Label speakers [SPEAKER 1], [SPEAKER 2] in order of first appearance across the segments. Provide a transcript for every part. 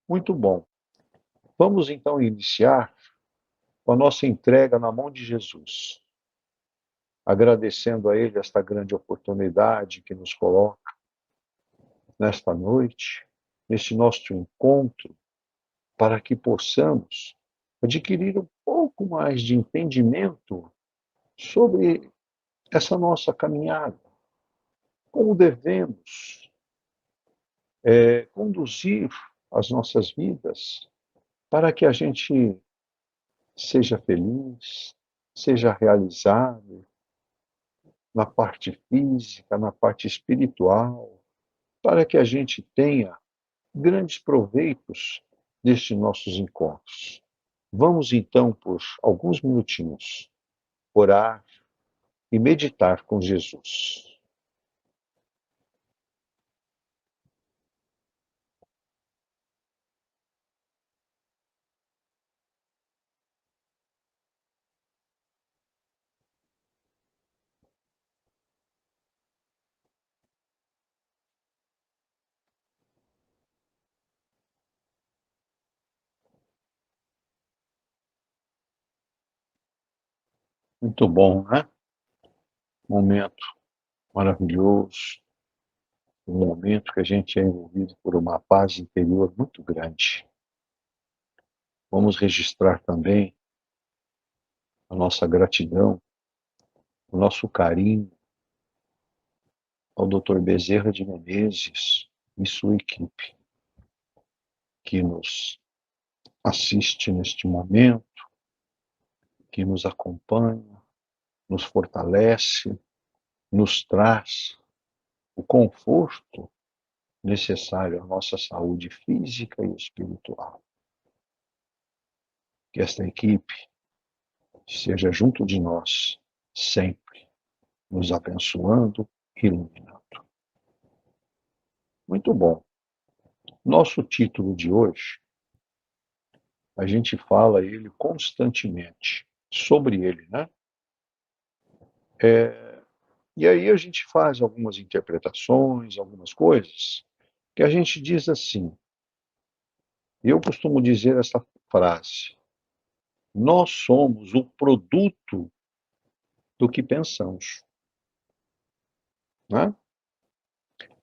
[SPEAKER 1] Muito bom. Vamos então iniciar com a nossa entrega na mão de Jesus, agradecendo a Ele esta grande oportunidade que nos coloca nesta noite, neste nosso encontro, para que possamos adquirir um pouco mais de entendimento sobre essa nossa caminhada, como devemos conduzir as nossas vidas para que a gente seja feliz, seja realizado na parte física, na parte espiritual, para que a gente tenha grandes proveitos destes nossos encontros. Vamos então, por alguns minutinhos, orar e meditar com Jesus. Muito bom, né? Momento maravilhoso, um momento que a gente é envolvido por uma paz interior muito grande. Vamos registrar também a nossa gratidão, o nosso carinho ao Dr. Bezerra de Menezes e sua equipe, que nos assiste neste momento, que nos acompanha, nos fortalece, nos traz o conforto necessário à nossa saúde física e espiritual. Que esta equipe esteja junto de nós, sempre, nos abençoando e iluminando. Muito bom. Nosso título de hoje, a gente fala ele constantemente, sobre ele, né? E aí a gente faz algumas interpretações, algumas coisas, que a gente diz assim, eu costumo dizer essa frase, nós somos o produto do que pensamos, né?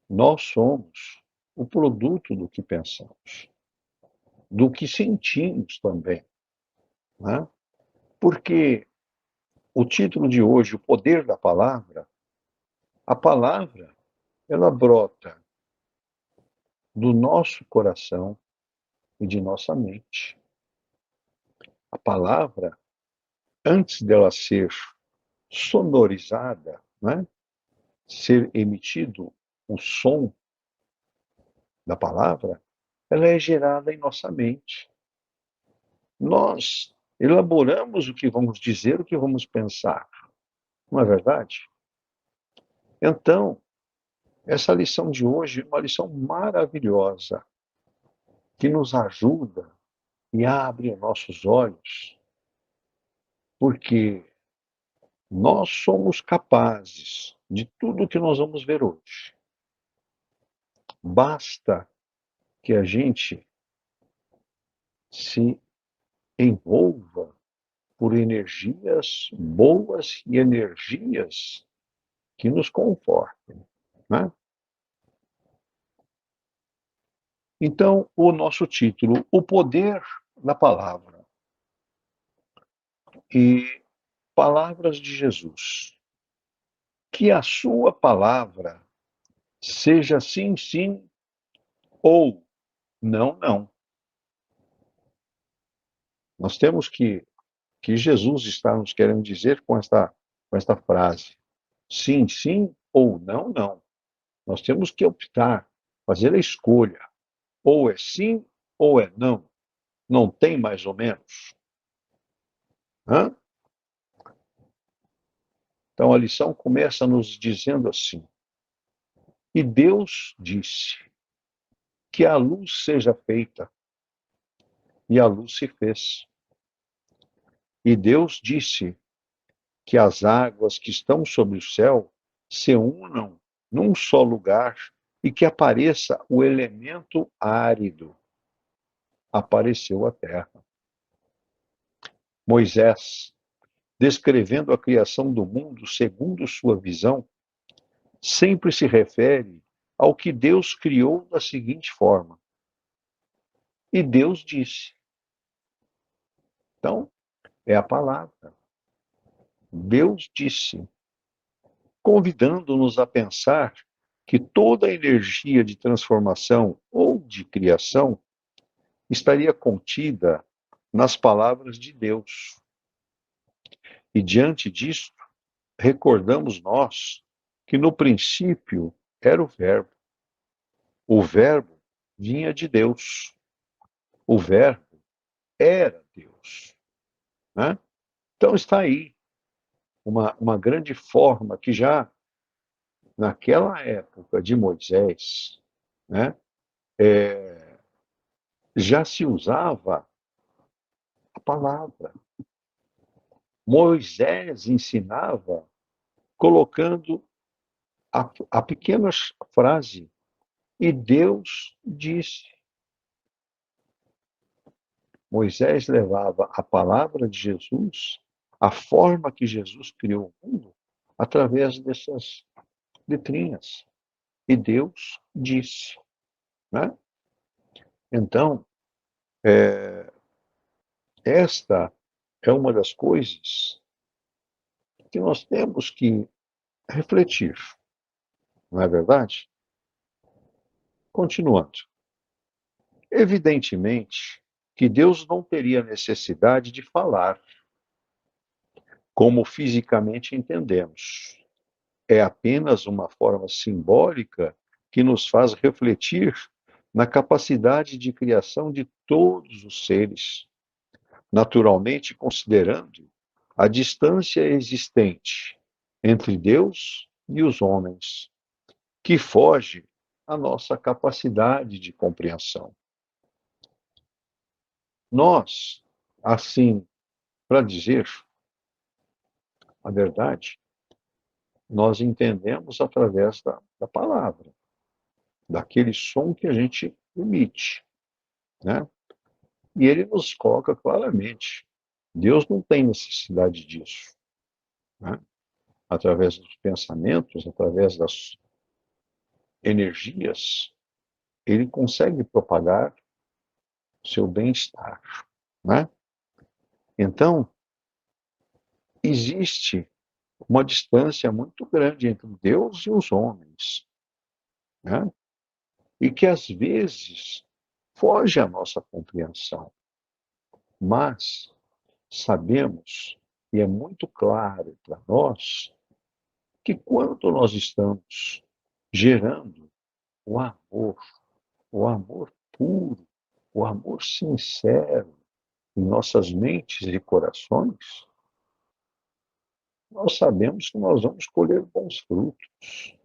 [SPEAKER 1] Nós somos o produto do que pensamos, do que sentimos também, né? Porque o título de hoje, o poder da palavra, a palavra, ela brota do nosso coração e de nossa mente. A palavra, antes dela ser sonorizada, né? Ser emitido o som da palavra, ela é gerada em nossa mente. Nós elaboramos o que vamos dizer, o que vamos pensar. Não é verdade? Então, essa lição de hoje é uma lição maravilhosa, que nos ajuda e abre nossos olhos, porque nós somos capazes de tudo o que nós vamos ver hoje. Basta que a gente se envolva por energias boas e energias que nos confortem, né? Então, o nosso título, O Poder da Palavra. E palavras de Jesus. Que a sua palavra seja sim, sim, ou não, não. Nós temos que Jesus está nos querendo dizer com esta frase. Sim, sim, ou não, não. Nós temos que optar, fazer a escolha. Ou é sim, ou é não. Não tem mais ou menos. Hã? Então a lição começa nos dizendo assim: E Deus disse que a luz seja feita, e a luz se fez. E Deus disse que as águas que estão sobre o céu se unam num só lugar e que apareça o elemento árido. apareceu à terra. Moisés, descrevendo a criação do mundo segundo sua visão, sempre se refere ao que Deus criou da seguinte forma: e Deus disse. Então, é a palavra. Deus disse, convidando-nos a pensar que toda a energia de transformação ou de criação estaria contida nas palavras de Deus. E diante disso, recordamos nós que no princípio era o Verbo. O Verbo vinha de Deus. O Verbo era Deus. Né? Então está aí uma grande forma que já naquela época de Moisés, né, já se usava a palavra. Moisés ensinava colocando a pequena frase, e Deus disse. Moisés levava a palavra de Jesus, a forma que Jesus criou o mundo, através dessas letrinhas. E Deus disse. Né? Então, esta é uma das coisas que nós temos que refletir, não é verdade? Continuando. Evidentemente que Deus não teria necessidade de falar, como fisicamente entendemos. É apenas uma forma simbólica que nos faz refletir na capacidade de criação de todos os seres, naturalmente considerando a distância existente entre Deus e os homens, que foge à nossa capacidade de compreensão. Nós, assim, para dizer a verdade, nós entendemos através da palavra, daquele som que a gente emite, né? E ele nos coloca claramente, Deus não tem necessidade disso, né? Através dos pensamentos, através das energias, ele consegue propagar o seu bem-estar, né? Então, existe uma distância muito grande entre Deus e os homens, né? E que às vezes foge à nossa compreensão, mas sabemos, e é muito claro para nós, que quando nós estamos gerando o amor puro, o amor sincero em nossas mentes e corações, nós sabemos que nós vamos colher bons frutos.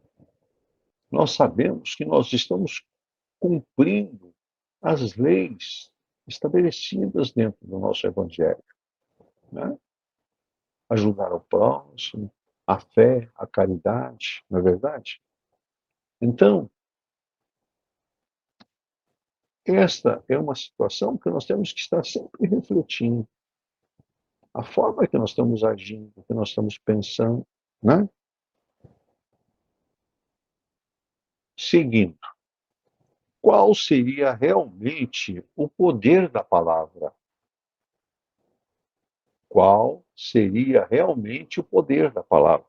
[SPEAKER 1] Nós sabemos que nós estamos cumprindo as leis estabelecidas dentro do nosso Evangelho, né? Ajudar ao próximo, a fé, a caridade, não é verdade? Então, esta é uma situação que nós temos que estar sempre refletindo. A forma que nós estamos agindo, que nós estamos pensando, né? Seguindo, qual seria realmente o poder da palavra? Qual seria realmente o poder da palavra?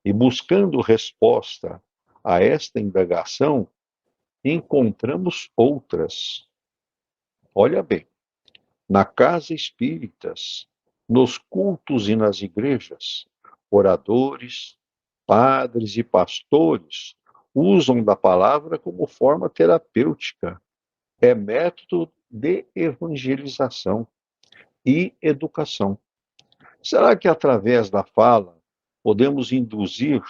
[SPEAKER 1] E buscando resposta a esta indagação, encontramos outras. Olha bem, na casa espíritas, nos cultos e nas igrejas, oradores, padres e pastores usam da palavra como forma terapêutica. É método de evangelização e educação. Será que através da fala podemos induzir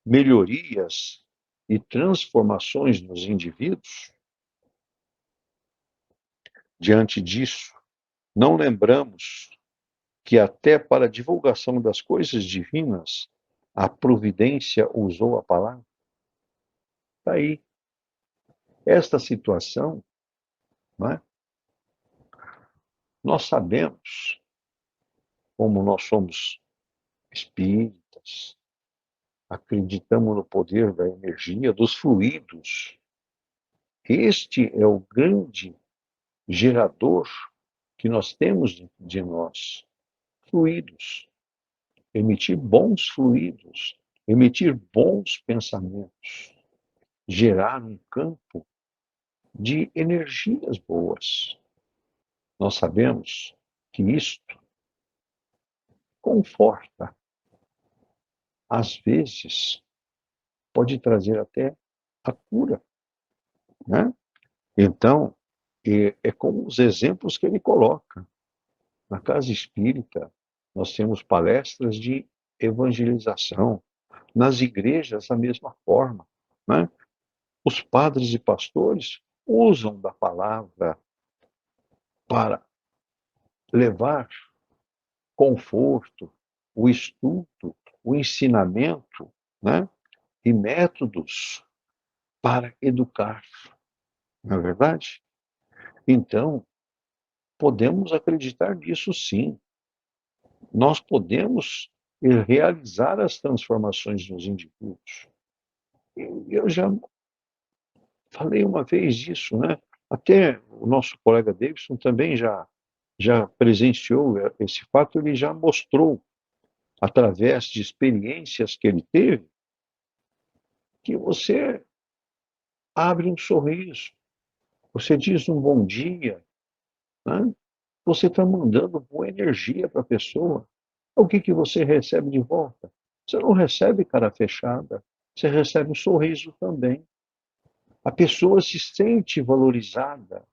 [SPEAKER 1] melhorias e transformações nos indivíduos? Diante disso, não lembramos que até para a divulgação das coisas divinas, a providência usou a palavra? Está aí. Esta situação, não é? Nós sabemos, como nós somos espíritas, acreditamos no poder da energia, dos fluidos. Este é o grande gerador que nós temos dentro de nós. Fluidos. Emitir bons fluidos, emitir bons pensamentos, gerar um campo de energias boas. Nós sabemos que isto conforta, às vezes, pode trazer até a cura, né? Então, é como os exemplos que ele coloca. Na casa espírita, nós temos palestras de evangelização. Nas igrejas, da mesma forma, né? Os padres e pastores usam da palavra para levar conforto, o estudo, o ensinamento, né? E métodos para educar, não é verdade? Então, podemos acreditar nisso sim. Nós podemos realizar as transformações nos indivíduos. Eu já falei uma vez disso, né? Até o nosso colega Davidson também já presenciou esse fato, ele já mostrou, através de experiências que ele teve, que você abre um sorriso, você diz um bom dia, né? Você está mandando boa energia para a pessoa. O que, que você recebe de volta? Você não recebe cara fechada, você recebe um sorriso também. A pessoa se sente valorizada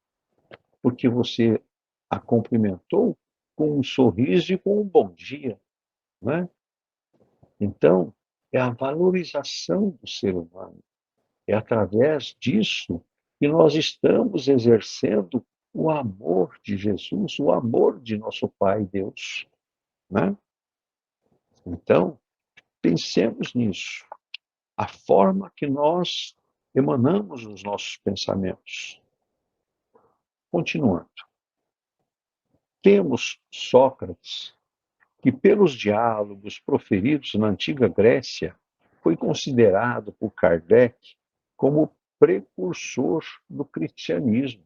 [SPEAKER 1] porque você a cumprimentou com um sorriso e com um bom dia, né? Então, é a valorização do ser humano. É através disso que nós estamos exercendo o amor de Jesus, o amor de nosso Pai Deus, né? Então, pensemos nisso. A forma que nós emanamos os nossos pensamentos. Continuando. Temos Sócrates, que pelos diálogos proferidos na antiga Grécia, foi considerado por Kardec como precursor do cristianismo.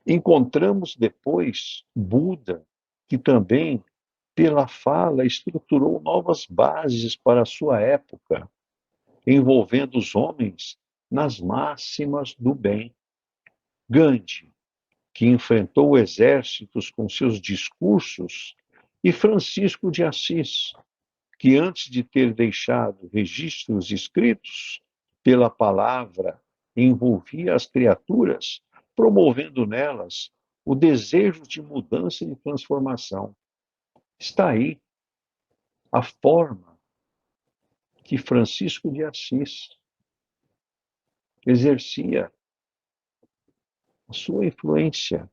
[SPEAKER 1] Encontramos depois Buda, que também, pela fala, estruturou novas bases para a sua época, envolvendo os homens nas máximas do bem. Gandhi, que enfrentou exércitos com seus discursos, e Francisco de Assis, que antes de ter deixado registros escritos, pela palavra envolvia as criaturas, promovendo nelas o desejo de mudança e de transformação. Está aí a forma que Francisco de Assis exercia a sua influência,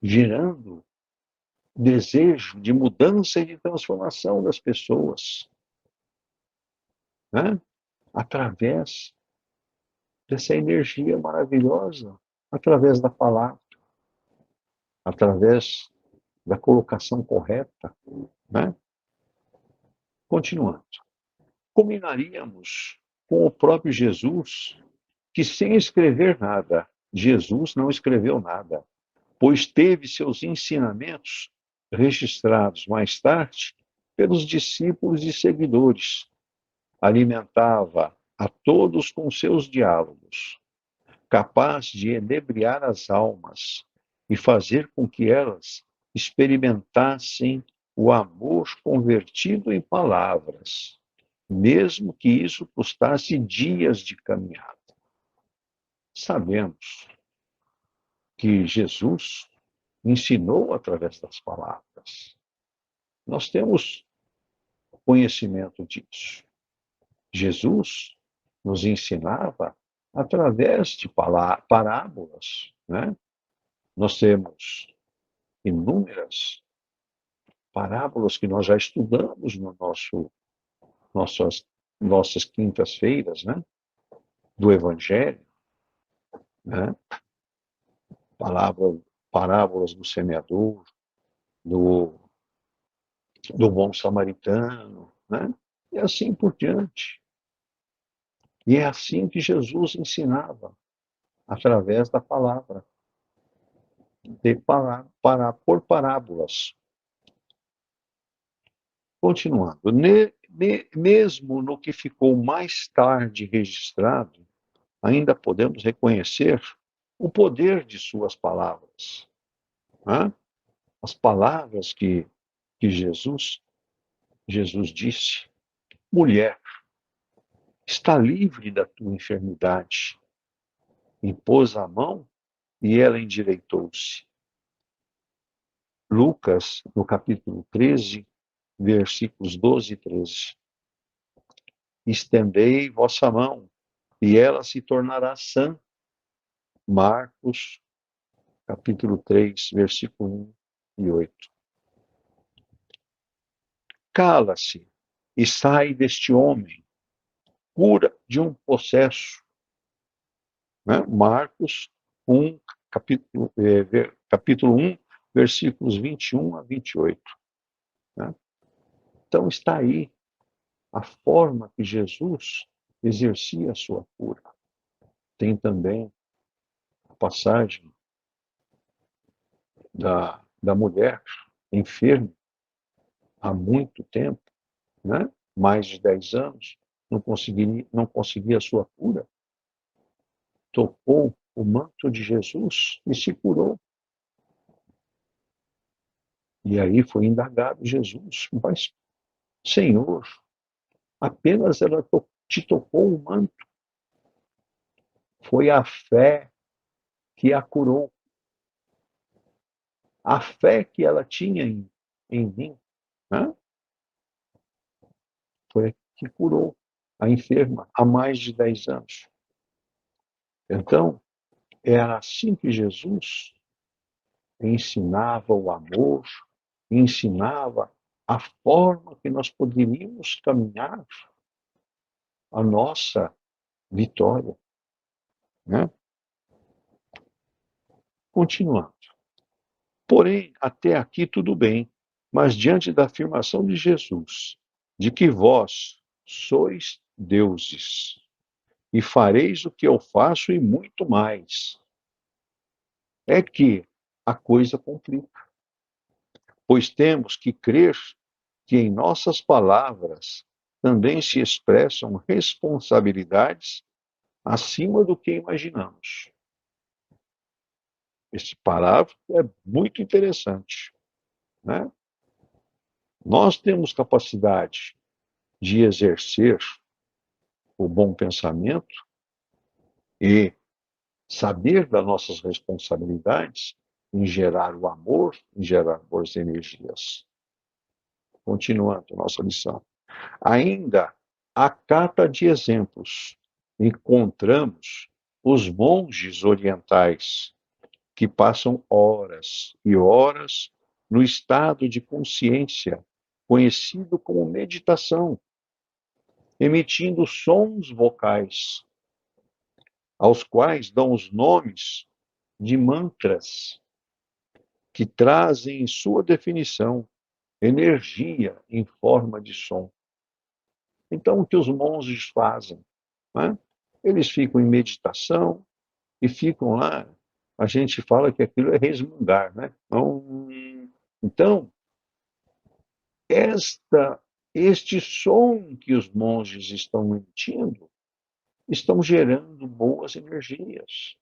[SPEAKER 1] gerando desejo de mudança e de transformação das pessoas, né? Através dessa energia maravilhosa, através da palavra, através da colocação correta, né? Continuando. Combinaríamos com o próprio Jesus, que sem escrever nada, Jesus não escreveu nada, pois teve seus ensinamentos registrados mais tarde pelos discípulos e seguidores. Alimentava a todos com seus diálogos, capaz de enebriar as almas e fazer com que elas experimentassem o amor convertido em palavras, mesmo que isso custasse dias de caminhada. Sabemos que Jesus ensinou através das palavras. Nós temos conhecimento disso. Jesus nos ensinava através de parábolas, né? Nós temos inúmeras parábolas que nós já estudamos no nossas quintas-feiras, né? Do Evangelho, né? parábolas do semeador, do bom samaritano, né? E assim por diante. E é assim que Jesus ensinava, através da palavra, por parábolas. Continuando, mesmo no que ficou mais tarde registrado, ainda podemos reconhecer o poder de suas palavras. Né? As palavras que Jesus disse: mulher, está livre da tua enfermidade. Impôs a mão e ela endireitou-se. Lucas, no capítulo 13, versículos 12 e 13. Estendei vossa mão e ela se tornará sã. Marcos, capítulo 3, versículo 1 e 8. Cala-se e sai deste homem, cura de um possesso. Né? Marcos 1, capítulo 1, versículos 21 a 28. Né? Então está aí a forma que Jesus exercia a sua cura. Tem também a passagem da mulher enferma há muito tempo, né? Mais de 10 anos, não conseguia a sua cura. Tocou o manto de Jesus e se curou. E aí foi indagado Jesus, mas, Senhor, apenas ela te tocou o manto. Foi a fé que a curou. A fé que ela tinha em mim, né? Foi que curou a enferma há mais de 10 anos. Então, era assim que Jesus ensinava o amor, ensinava a forma que nós poderíamos caminhar a nossa vitória. Né? Continuando. Porém, até aqui tudo bem, mas diante da afirmação de Jesus, de que vós sois deuses, e fareis o que eu faço e muito mais, é que a coisa complica. Pois temos que crer que em nossas palavras também se expressam responsabilidades acima do que imaginamos. Esse parágrafo é muito interessante. Né? Nós temos capacidade de exercer o bom pensamento e saber das nossas responsabilidades em gerar o amor, em gerar boas energias. Continuando nossa lição. Ainda à cata de exemplos, encontramos os monges orientais, que passam horas e horas no estado de consciência, conhecido como meditação, emitindo sons vocais, aos quais dão os nomes de mantras, que trazem em sua definição energia em forma de som. Então, o que os monges fazem? Né? Eles ficam em meditação e ficam lá. A gente fala que aquilo é resmungar, né? Então, este som que os monges estão emitindo estão gerando boas energias,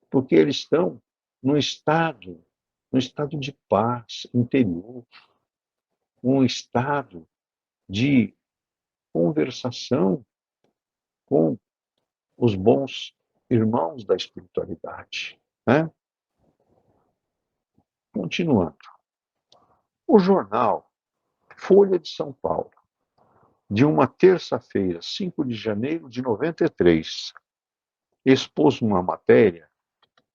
[SPEAKER 1] porque eles estão num estado, num estado de paz interior, um estado de conversação com os bons irmãos da espiritualidade. Né? Continuando. O jornal Folha de São Paulo, de uma terça-feira, 5 de janeiro de 93, expôs uma matéria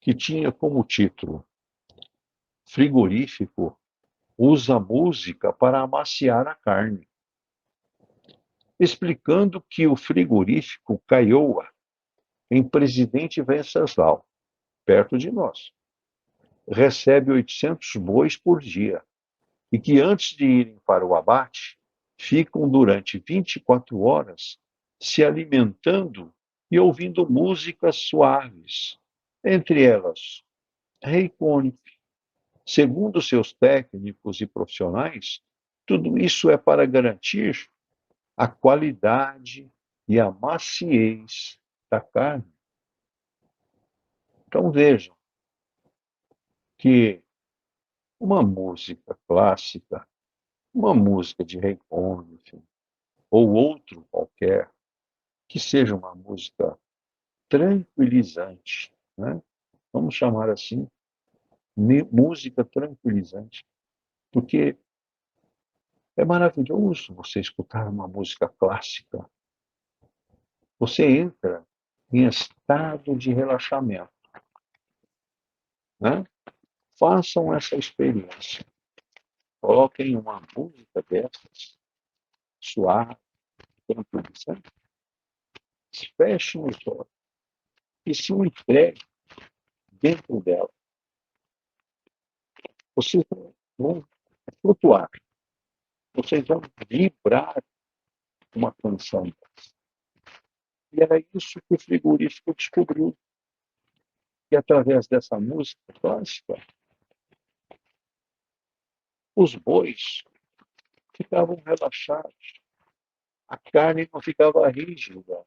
[SPEAKER 1] que tinha como título: Frigorífico usa música para amaciar a carne, explicando que o frigorífico Caioa, em Presidente Venceslau, perto de nós, recebe 800 bois por dia e que, antes de irem para o abate, ficam durante 24 horas se alimentando e ouvindo músicas suaves, entre elas Rei Conif. Segundo seus técnicos e profissionais, tudo isso é para garantir a qualidade e a maciez da carne. Então vejam que uma música clássica, uma música de Rei Conif, ou outro qualquer, que seja uma música tranquilizante, né? Vamos chamar assim, música tranquilizante, porque é maravilhoso você escutar uma música clássica. Você entra em estado de relaxamento, né? Façam essa experiência. Coloquem uma música dessas, suave, tranquilizante, fechem os olhos e se entreguem dentro dela. Vocês vão flutuar, vocês vão vibrar uma canção. E era isso que o frigorífico descobriu. E através dessa música clássica, os bois ficavam relaxados, a carne não ficava rígida,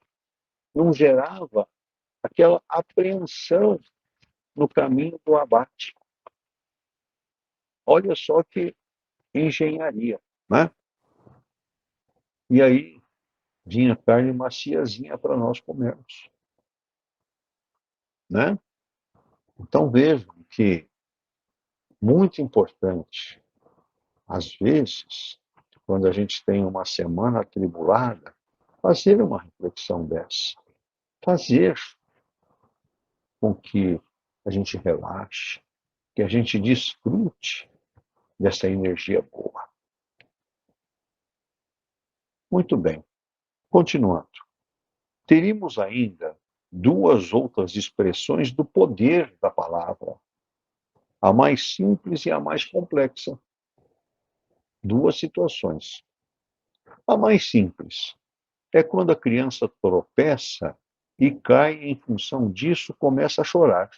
[SPEAKER 1] não gerava aquela apreensão no caminho do abate. Olha só que engenharia, né? E aí vinha carne maciazinha para nós comermos, né? Então vejam que muito importante, às vezes, quando a gente tem uma semana atribulada, fazer uma reflexão dessa, fazer com que a gente relaxe, que a gente desfrute dessa energia boa. Muito bem, continuando. Teríamos ainda duas outras expressões do poder da palavra, a mais simples e a mais complexa. Duas situações. A mais simples é quando a criança tropeça e cai, em função disso, começa a chorar.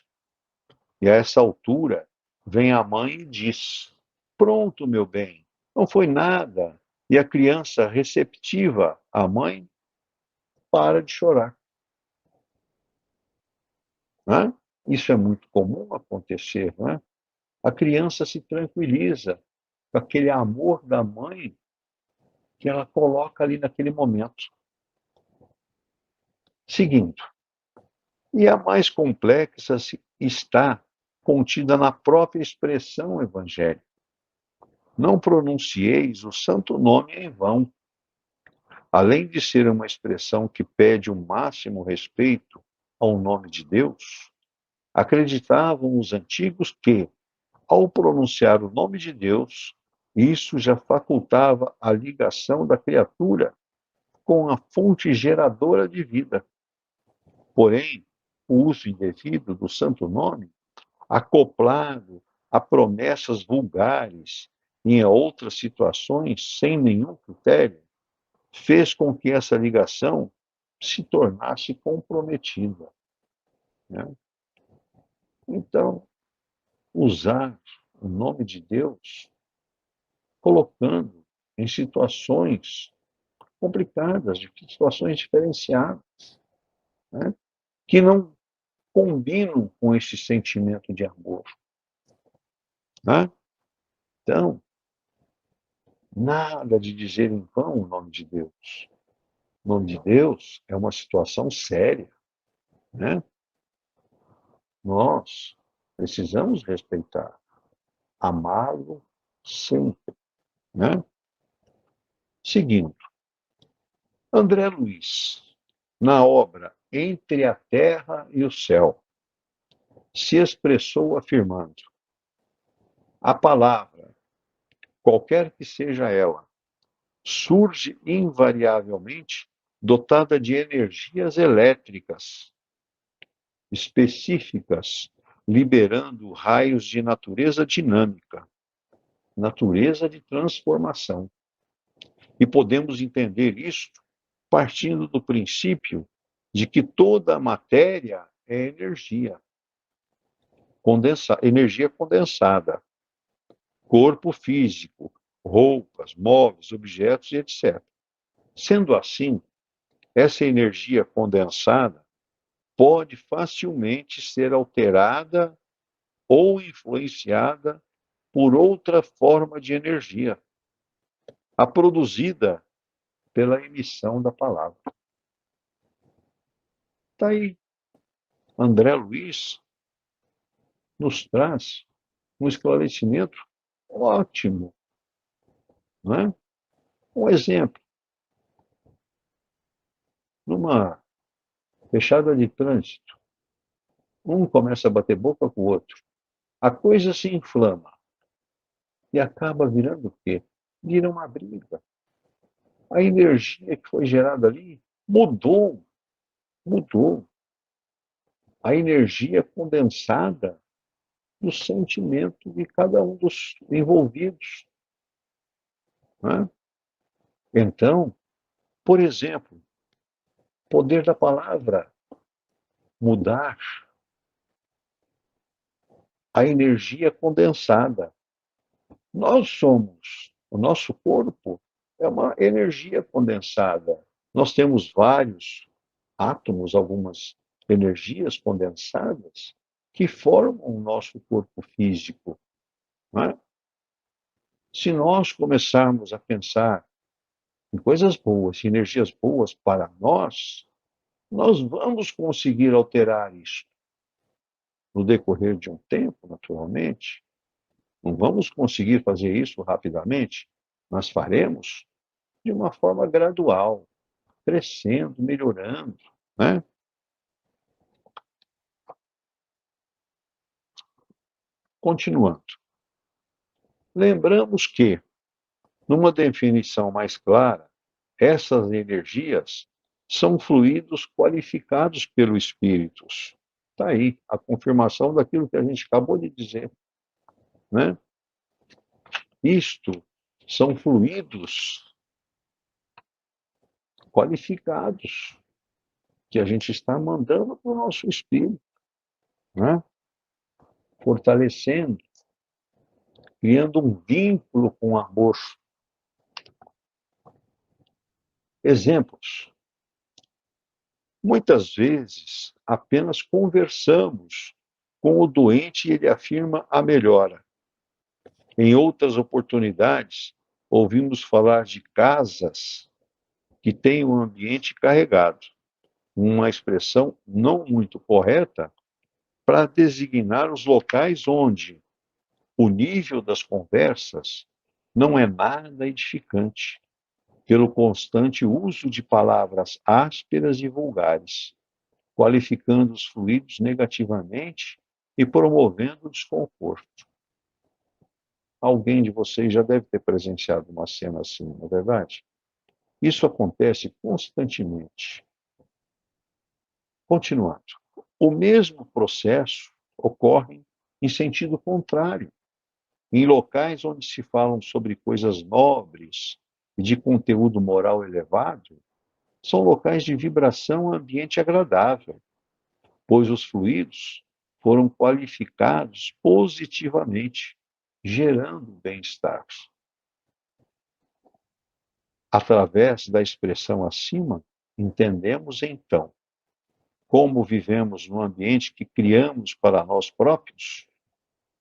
[SPEAKER 1] E a essa altura, vem a mãe e diz: Pronto, meu bem, não foi nada. E a criança, receptiva à mãe, para de chorar. Né? Isso é muito comum acontecer. Né? A criança se tranquiliza com aquele amor da mãe que ela coloca ali naquele momento. Seguindo. E a mais complexa está contida na própria expressão evangélica. Não pronuncieis o santo nome em vão. Além de ser uma expressão que pede o máximo respeito ao nome de Deus, acreditavam os antigos que, ao pronunciar o nome de Deus, isso já facultava a ligação da criatura com a fonte geradora de vida. Porém, o uso indevido do santo nome, acoplado a promessas vulgares e em outras situações sem nenhum critério, fez com que essa ligação se tornasse comprometida. Né? Então, usar o nome de Deus colocando em situações complicadas, situações diferenciadas, né? Que não combinam com esse sentimento de amor. Né? Então, nada de dizer em vão o nome de Deus. O nome de Deus é uma situação séria. Né? Nós precisamos respeitar, amá-lo sempre. Né? Seguindo, André Luiz, na obra Entre a Terra e o Céu, se expressou afirmando: a palavra, qualquer que seja ela, surge invariavelmente dotada de energias elétricas específicas liberando raios de natureza dinâmica, natureza de transformação. E podemos entender isso partindo do princípio de que toda a matéria é energia, energia condensada, corpo físico, roupas, móveis, objetos e etc. Sendo assim, essa energia condensada pode facilmente ser alterada ou influenciada por outra forma de energia, a produzida pela emissão da palavra. Está aí. André Luiz nos traz um esclarecimento ótimo. Né? Um exemplo, numa fechada de trânsito, um começa a bater boca com o outro, a coisa se inflama e acaba virando o quê? Vira uma briga. A energia que foi gerada ali mudou. A energia condensada do sentimento de cada um dos envolvidos. Né? Então, por exemplo, poder da palavra mudar a energia condensada. Nós somos, o nosso corpo é uma energia condensada. Nós temos vários átomos, algumas energias condensadas que formam o nosso corpo físico. Não é? Se nós começarmos a pensar em coisas boas, em energias boas para nós vamos conseguir alterar isso no decorrer de um tempo, naturalmente. Não vamos conseguir fazer isso rapidamente, mas faremos de uma forma gradual, crescendo, melhorando. Né? Continuando. Lembramos que, numa definição mais clara, essas energias são fluidos qualificados pelo Espírito. Está aí a confirmação daquilo que a gente acabou de dizer. Né? Isto são fluidos qualificados que a gente está mandando para o nosso espírito, né? Fortalecendo, criando um vínculo com o amor. Exemplos. Muitas vezes apenas conversamos com o doente e ele afirma a melhora. Em outras oportunidades, ouvimos falar de casas que têm um ambiente carregado, uma expressão não muito correta para designar os locais onde o nível das conversas não é nada edificante, pelo constante uso de palavras ásperas e vulgares, qualificando os fluidos negativamente e promovendo o desconforto. Alguém de vocês já deve ter presenciado uma cena assim, não é verdade? Isso acontece constantemente. Continuando. O mesmo processo ocorre em sentido contrário. Em locais onde se falam sobre coisas nobres e de conteúdo moral elevado, são locais de vibração ambiente agradável, pois os fluidos foram qualificados positivamente, gerando bem-estar. Através da expressão acima, entendemos então como vivemos no ambiente que criamos para nós próprios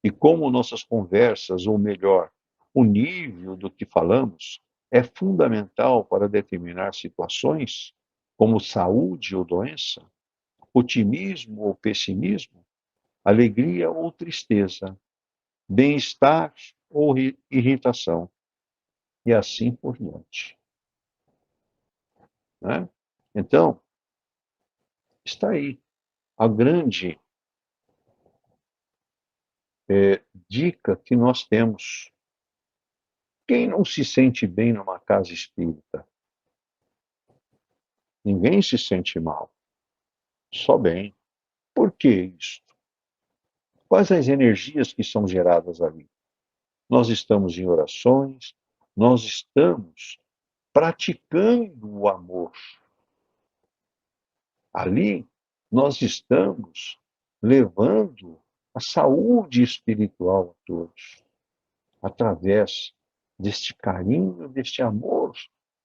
[SPEAKER 1] e como nossas conversas, ou melhor, o nível do que falamos, é fundamental para determinar situações como saúde ou doença, otimismo ou pessimismo, alegria ou tristeza, bem-estar ou irritação, e assim por diante. Né? Então, está aí a grande dica que nós temos. Quem não se sente bem numa casa espírita? Ninguém se sente mal, só bem. Por que isso? Quais as energias que são geradas ali? Nós estamos em orações, nós estamos praticando o amor. Ali, nós estamos levando a saúde espiritual a todos, através deste carinho, deste amor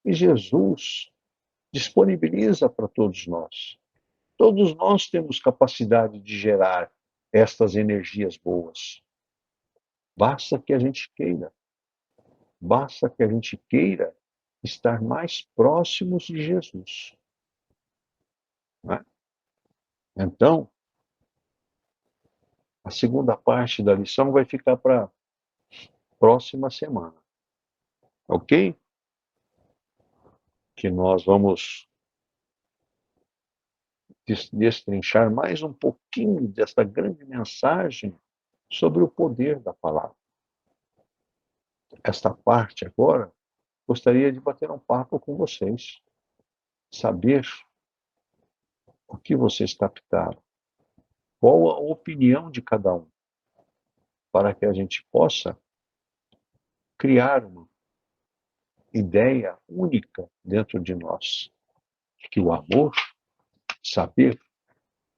[SPEAKER 1] que Jesus disponibiliza para todos nós. Todos nós temos capacidade de gerar estas energias boas. Basta que a gente queira. Basta que a gente queira estar mais próximos de Jesus. Né? Então, a segunda parte da lição vai ficar para a próxima semana. Ok? Que nós vamos destrinchar mais um pouquinho desta grande mensagem sobre o poder da palavra. Esta parte agora, gostaria de bater um papo com vocês, saber o que vocês captaram, qual a opinião de cada um, para que a gente possa criar uma ideia única dentro de nós, que o amor, saber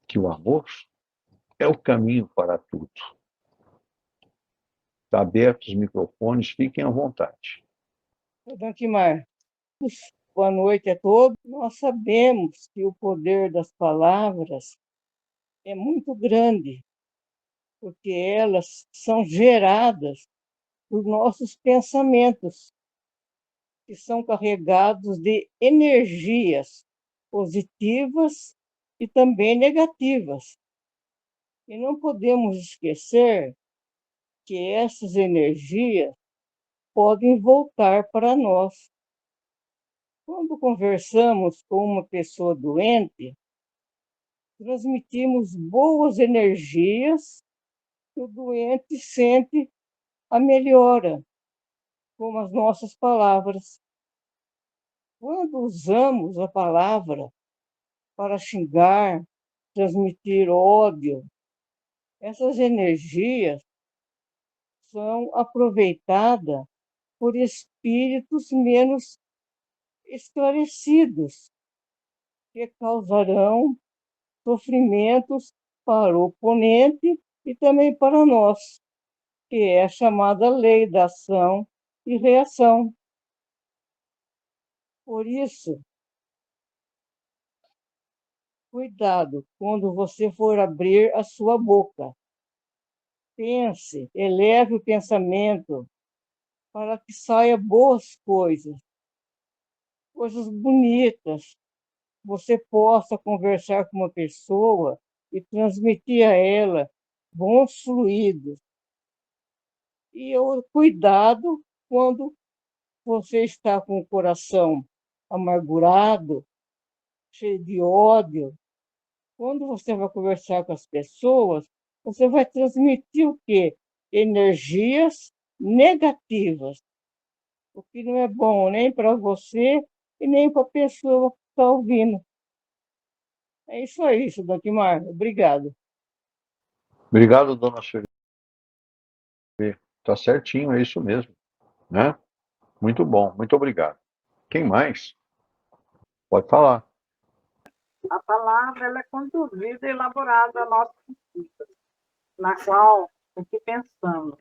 [SPEAKER 1] que o amor é o caminho para tudo. Está aberto os microfones, fiquem à vontade.
[SPEAKER 2] Dom Quimar, boa noite a todos. Nós sabemos que o poder das palavras é muito grande, porque elas são geradas por nossos pensamentos, que são carregados de energias positivas e também negativas. E não podemos esquecer que essas energias podem voltar para nós. Quando conversamos com uma pessoa doente, transmitimos boas energias que o doente sente a melhora, como as nossas palavras. Quando usamos a palavra para xingar, transmitir ódio, essas energias são aproveitadas por espíritos menos esclarecidos, que causarão sofrimentos para o oponente e também para nós, que é a chamada lei da ação e reação. Por isso, cuidado quando você for abrir a sua boca. Pense, eleve o pensamento para que saia boas coisas, coisas bonitas. Você possa conversar com uma pessoa e transmitir a ela bons fluidos. E cuidado quando você está com o coração amargurado, cheio de ódio. Quando você vai conversar com as pessoas, você vai transmitir o quê? Energias negativas, o que não é bom nem para você e nem para a pessoa que está ouvindo. É isso aí, Dom Quimar. Obrigado.
[SPEAKER 1] Obrigado, dona Sueli. Está certinho, é isso mesmo. Né? Muito bom, muito obrigado. Quem mais? Pode falar.
[SPEAKER 3] A palavra ela é conduzida e elaborada a nossa vida, na qual o que pensamos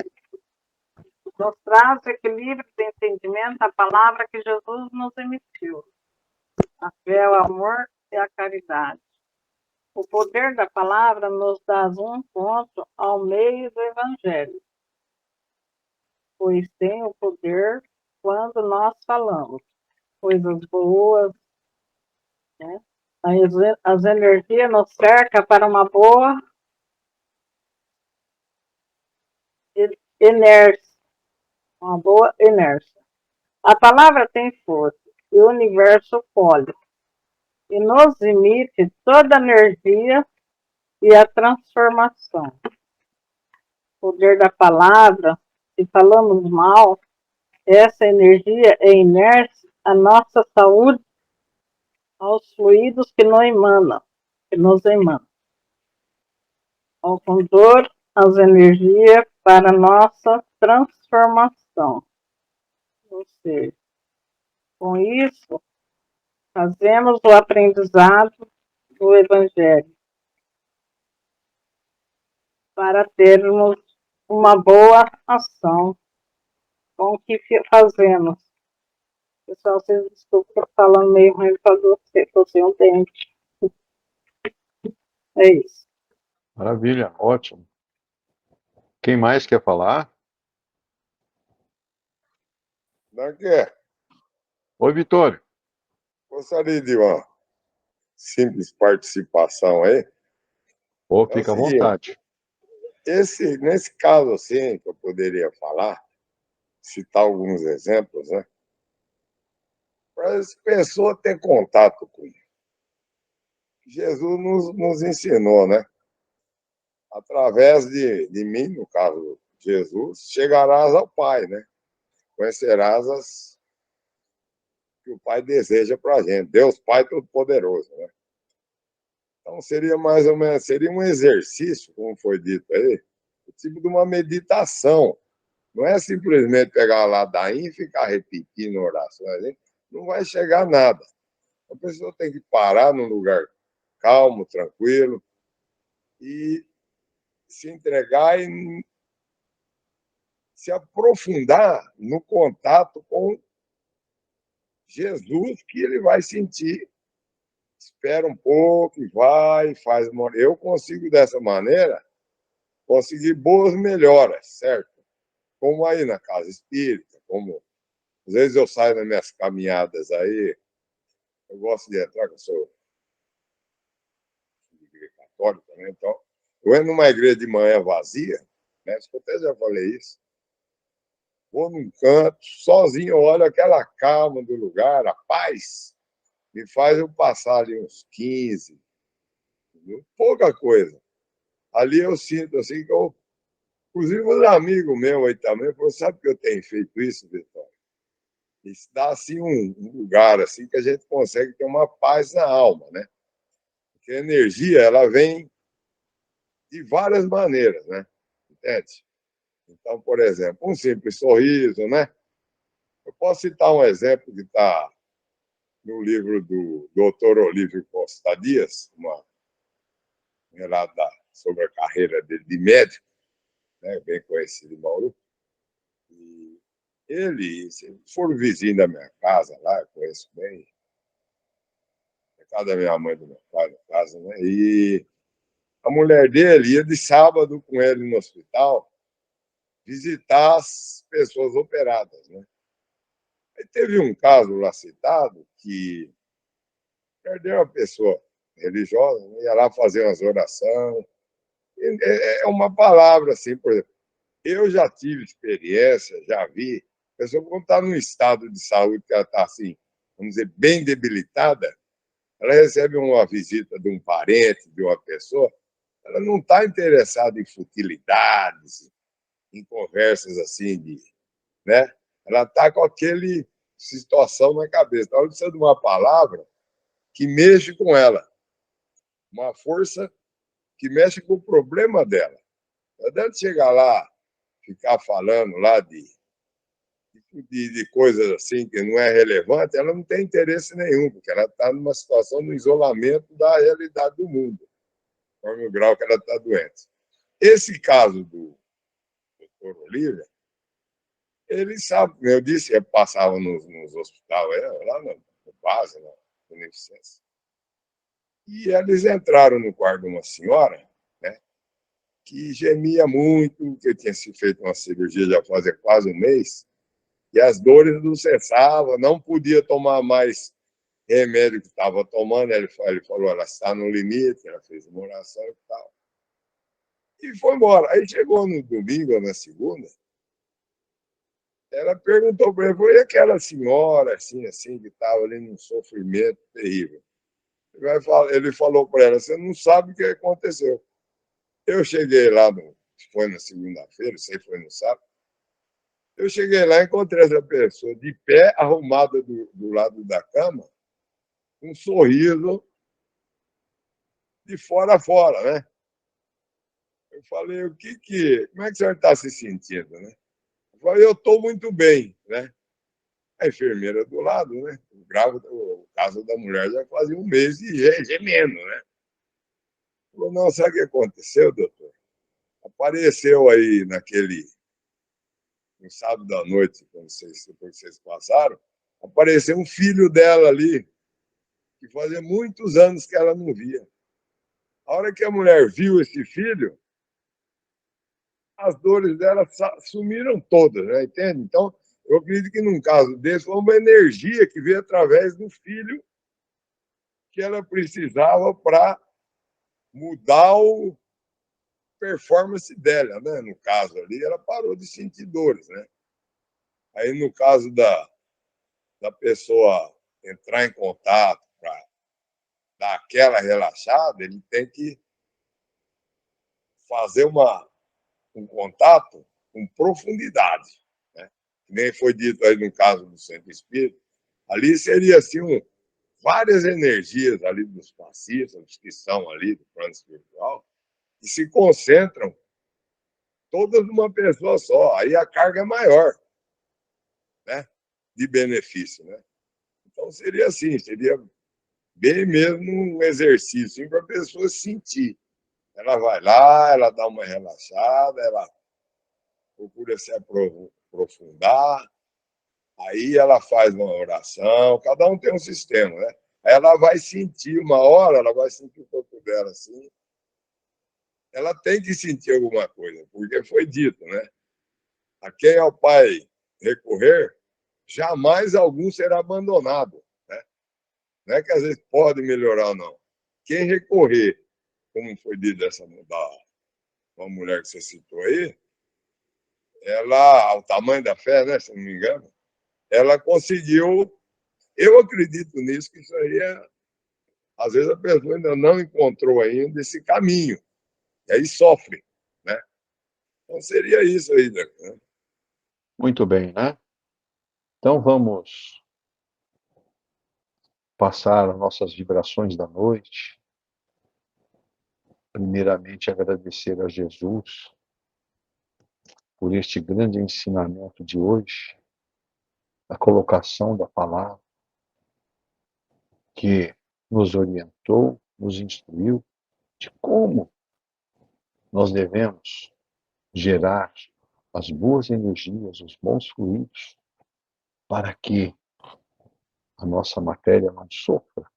[SPEAKER 3] nos traz o equilíbrio de entendimento da palavra que Jesus nos emitiu, a fé, o amor e a caridade. O poder da palavra nos dá um ponto ao meio do Evangelho, pois tem o poder quando nós falamos coisas boas, né? As energias nos cercam para uma boa inércia, uma boa inércia. A palavra tem força e o universo colhe e nos emite toda a energia e a transformação. O poder da palavra, se falamos mal, essa energia é inerte à nossa saúde, aos fluidos que nos emanam, ao condor, as energias para nossa transformação. Ou seja, com isso, fazemos o aprendizado do Evangelho para termos uma boa ação com o que fazemos. Pessoal, vocês desculpem que eu estou falando meio ruim para você um dente. É isso.
[SPEAKER 1] Maravilha, ótimo. Quem mais quer falar?
[SPEAKER 4] Não quer.
[SPEAKER 1] Oi, Vitório.
[SPEAKER 4] Gostaria de uma simples participação aí.
[SPEAKER 1] Ô,
[SPEAKER 4] É o
[SPEAKER 1] fica à
[SPEAKER 4] seguinte,
[SPEAKER 1] vontade.
[SPEAKER 4] nesse caso assim, que eu poderia falar, citar alguns exemplos, né? Para as pessoas ter contato com ele. Jesus nos ensinou, né? Através de mim, no caso Jesus, chegarás ao Pai, né? Conhecerás as que o Pai deseja para a gente. Deus Pai Todo-Poderoso, né? Então seria mais ou menos, seria um exercício, como foi dito aí, o tipo de uma meditação. Não é simplesmente pegar a ladainha e ficar repetindo orações, hein? Não vai chegar a nada. A pessoa tem que parar num lugar calmo, tranquilo e se entregar e se aprofundar no contato com Jesus, que ele vai sentir. Espera um pouco e vai, faz. Eu consigo, dessa maneira, conseguir boas melhoras, certo? Como aí na casa espírita, como às vezes eu saio nas minhas caminhadas aí, eu gosto de entrar, que eu sou de igreja católica, né? Então, eu entro numa igreja de manhã vazia, né? Acho que eu até já falei isso. Vou num canto, sozinho, eu olho aquela calma do lugar, a paz, me faz eu passar ali uns 15, entendeu? Pouca coisa. Ali eu sinto assim que eu. Inclusive, os amigos meus aí também, falou, sabe que eu tenho feito isso, Vitória? Isso dá assim um lugar assim que a gente consegue ter uma paz na alma, né? Porque a energia ela vem de várias maneiras, né? Entende? Então, por exemplo, um simples sorriso, né? Eu posso citar um exemplo que está no livro do Dr. Olívio Costa Dias, um relato sobre a carreira dele de médico, né? Bem conhecido em Bauru. E ele, se for vizinho da minha casa lá, eu conheço bem, a casa da minha mãe e do meu pai, no caso, né? E a mulher dele ia de sábado com ele no hospital visitar as pessoas operadas, né? Aí teve um caso lá citado que perdeu uma pessoa religiosa, né? Ia lá fazer umas orações. É uma palavra assim, por exemplo, eu já tive experiência, já vi, a pessoa quando está num estado de saúde que ela está assim, vamos dizer, bem debilitada, ela recebe uma visita de um parente, de uma pessoa, ela não está interessada em futilidades, em conversas assim de, né? Ela está com aquele situação na cabeça. Então, ela precisa de uma palavra que mexe com ela, uma força que mexe com o problema dela. Não adianta chegar lá, ficar falando lá de coisas assim que não é relevante, ela não tem interesse nenhum, porque ela está numa situação de isolamento da realidade do mundo, conforme o grau que ela está doente. Esse caso do Dr. Olívia, ele sabe, eu disse, eu passava nos hospitais, lá no base, na Beneficência. E eles entraram no quarto de uma senhora, né, que gemia muito, que tinha se feito uma cirurgia já fazia quase um mês, e as dores não cessavam, não podia tomar mais remédio que estava tomando. Ele falou, ela está no limite, ela fez uma oração e tal. E foi embora. Aí chegou no domingo ou na segunda, ela perguntou para ele, foi aquela senhora, assim, que estava ali num sofrimento terrível. Ele falou para ela, você não sabe o que aconteceu. Eu cheguei lá, foi na segunda-feira, sei foi no sábado, eu cheguei lá e encontrei essa pessoa de pé, arrumada do lado da cama, um sorriso de fora a fora, né? Eu falei, como é que o senhor está se sentindo, né? Eu falei, eu estou muito bem, né? A enfermeira do lado, né? O caso da mulher já fazia um mês e gemendo, né? Falou, não, sabe o que aconteceu, doutor? Apareceu aí no sábado à noite, quando vocês passaram, apareceu um filho dela ali, que fazia muitos anos que ela não via. A hora que a mulher viu esse filho, as dores dela sumiram todas, né? Entende? Então, eu acredito que num caso desse, foi uma energia que veio através do filho que ela precisava para mudar o performance dela, né? No caso ali, ela parou de sentir dores, né? Aí, no caso da pessoa entrar em contato para dar aquela relaxada, ele tem que fazer um contato com profundidade, né? Que nem foi dito aí no caso do centro espírita, ali seria assim várias energias ali dos passistas que estão ali do plano espiritual e se concentram todas numa pessoa só. Aí a carga é maior, né? De benefício, né? Então seria assim, seria bem mesmo um exercício para a pessoa sentir. Ela vai lá, ela dá uma relaxada, ela procura se aprofundar, aí ela faz uma oração, cada um tem um sistema, né? Aí ela vai sentir uma hora, ela vai sentir o corpo dela assim, ela tem que sentir alguma coisa, porque foi dito, né? A quem ao Pai recorrer, jamais algum será abandonado, né? Não é que às vezes pode melhorar, não. Quem recorrer, como foi dito dessa uma mulher que você citou aí, ela, ao tamanho da fé, né, se não me engano, ela conseguiu. Eu acredito nisso, que isso aí às vezes a pessoa ainda não encontrou ainda esse caminho, e aí sofre, né? Então seria isso aí, né?
[SPEAKER 1] Muito bem, né? Então vamos passar as nossas vibrações da noite. Primeiramente, agradecer a Jesus por este grande ensinamento de hoje, a colocação da palavra, que nos orientou, nos instruiu de como nós devemos gerar as boas energias, os bons fluidos, para que a nossa matéria não sofra,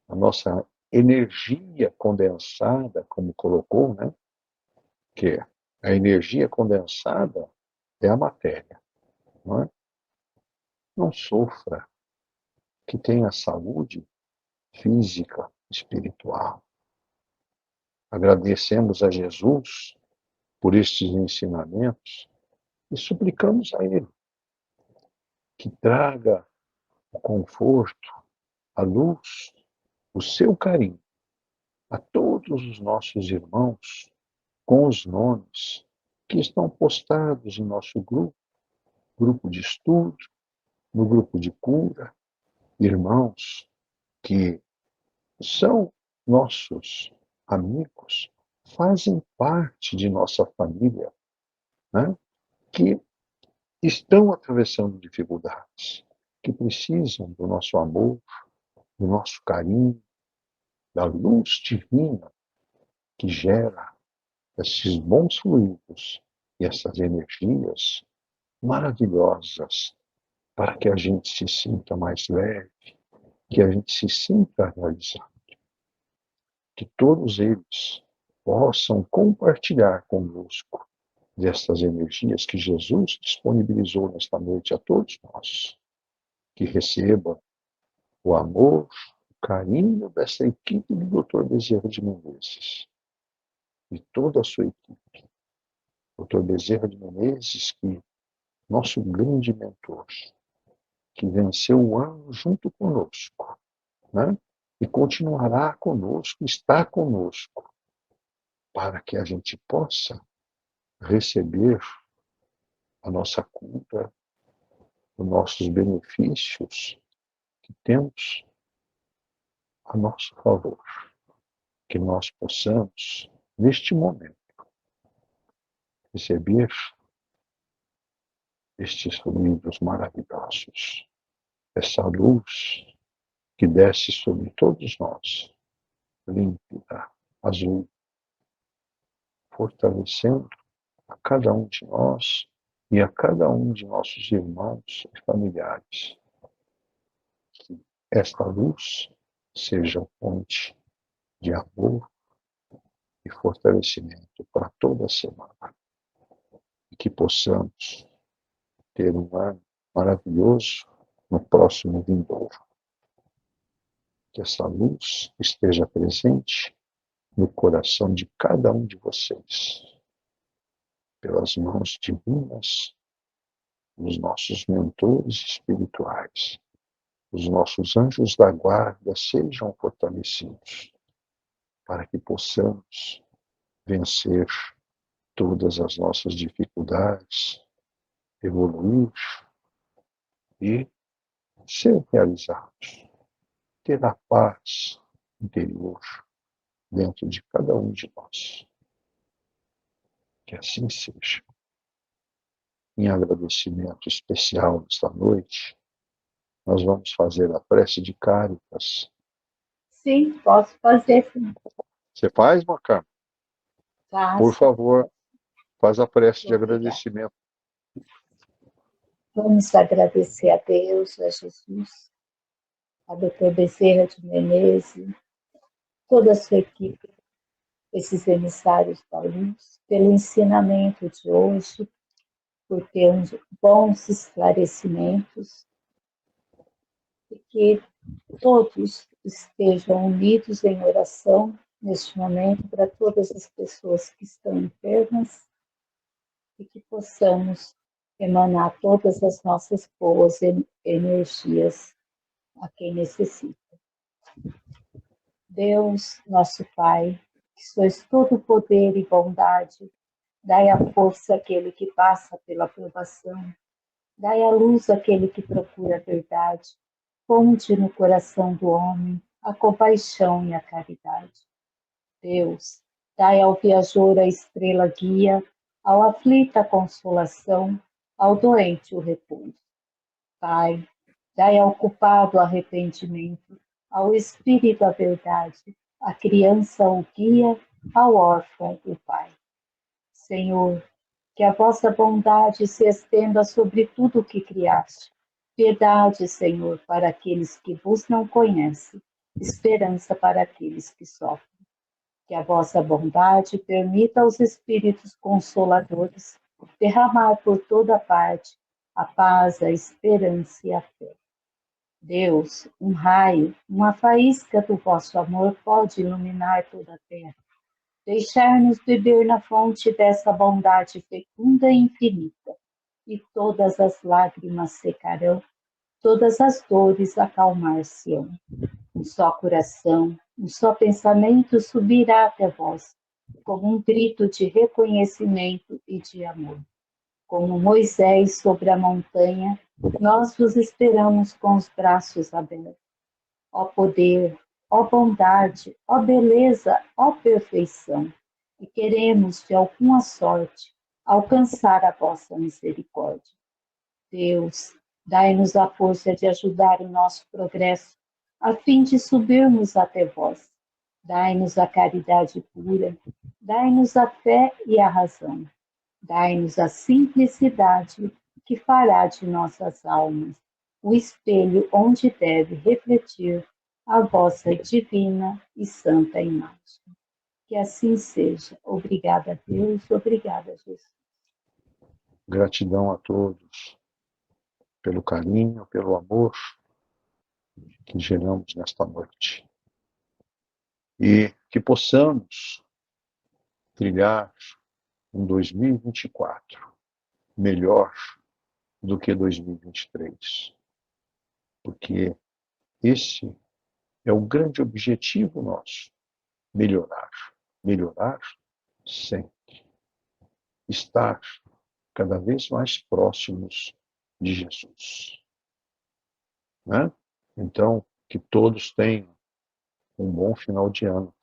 [SPEAKER 1] a nossa energia condensada, como colocou, né? Que a energia condensada é a matéria, não é? Não sofra, que tenha saúde física, espiritual. Agradecemos a Jesus por estes ensinamentos e suplicamos a Ele que traga o conforto, a luz, o seu carinho a todos os nossos irmãos com os nomes que estão postados em nosso grupo de estudo, no grupo de cura, irmãos que são nossos amigos, fazem parte de nossa família, né? Que estão atravessando dificuldades, que precisam do nosso amor, do nosso carinho, da luz divina que gera esses bons fluidos e essas energias maravilhosas para que a gente se sinta mais leve, que a gente se sinta realizado, que todos eles possam compartilhar conosco destas energias que Jesus disponibilizou nesta noite a todos nós, que recebam o amor, o carinho dessa equipe do Dr. Bezerra de Menezes e toda a sua equipe. Dr. Bezerra de Menezes, que nosso grande mentor, que venceu o ano junto conosco, né? E continuará conosco, está conosco, para que a gente possa receber a nossa cura, os nossos benefícios que temos a nosso favor. Que nós possamos, neste momento, receber estes fluidos maravilhosos, essa luz que desce sobre todos nós, límpida, azul, fortalecendo a cada um de nós e a cada um de nossos irmãos e familiares. Que esta luz seja fonte de amor e fortalecimento para toda a semana. E que possamos ter um ano maravilhoso no próximo vindouro. Que essa luz esteja presente no coração de cada um de vocês, pelas mãos divinas dos nossos mentores espirituais. Os nossos anjos da guarda sejam fortalecidos para que possamos vencer todas as nossas dificuldades, evoluir e ser realizados, ter a paz interior dentro de cada um de nós. Que assim seja. Em agradecimento especial nesta noite, nós vamos fazer a prece de Cáritas.
[SPEAKER 5] Sim, posso fazer. Sim.
[SPEAKER 1] Você faz, Macá?
[SPEAKER 5] Faço.
[SPEAKER 1] Por favor, faz a prece de
[SPEAKER 5] Obrigada.
[SPEAKER 1] agradecimento.
[SPEAKER 5] Vamos agradecer a Deus, a Jesus, a Dr. Bezerra de Menezes, toda a sua equipe, esses emissários da luz, pelo ensinamento de hoje, por ter uns bons esclarecimentos, e que todos estejam unidos em oração neste momento para todas as pessoas que estão enfermas e que possamos emanar todas as nossas boas energias a quem necessita. Deus, nosso Pai, que sois todo poder e bondade, dai a força àquele que passa pela provação, dai a luz àquele que procura a verdade, ponde no coração do homem a compaixão e a caridade. Deus, dai ao viajor a estrela guia, ao aflito a consolação, ao doente o repouso. Pai, dai ao culpado arrependimento, ao espírito a verdade, à criança o guia, ao órfão o pai. Senhor, que a vossa bondade se estenda sobre tudo o que criaste. Piedade, Senhor, para aqueles que vos não conhecem, esperança para aqueles que sofrem. Que a vossa bondade permita aos Espíritos Consoladores derramar por toda parte a paz, a esperança e a fé. Deus, um raio, uma faísca do vosso amor pode iluminar toda a terra. Deixar-nos beber na fonte dessa bondade fecunda e infinita, e todas as lágrimas secarão, todas as dores acalmar-se-ão. Um só coração, um só pensamento subirá até vós, como um grito de reconhecimento e de amor. Como Moisés sobre a montanha, nós vos esperamos com os braços abertos. Ó poder, ó bondade, ó beleza, ó perfeição, e queremos, de alguma sorte, alcançar a vossa misericórdia. Deus, dai-nos a força de ajudar o nosso progresso, a fim de subirmos até vós. Dai-nos a caridade pura, dai-nos a fé e a razão. Dai-nos a simplicidade que fará de nossas almas o espelho onde deve refletir a vossa divina e santa imagem. Que assim seja. Obrigada a Deus, obrigada a Jesus.
[SPEAKER 1] Gratidão a todos pelo carinho, pelo amor que geramos nesta noite. E que possamos trilhar um 2024 melhor do que 2023. Porque esse é o grande objetivo nosso. Melhorar. Melhorar sempre. Estar cada vez mais próximos de Jesus. Né? Então, que todos tenham um bom final de ano.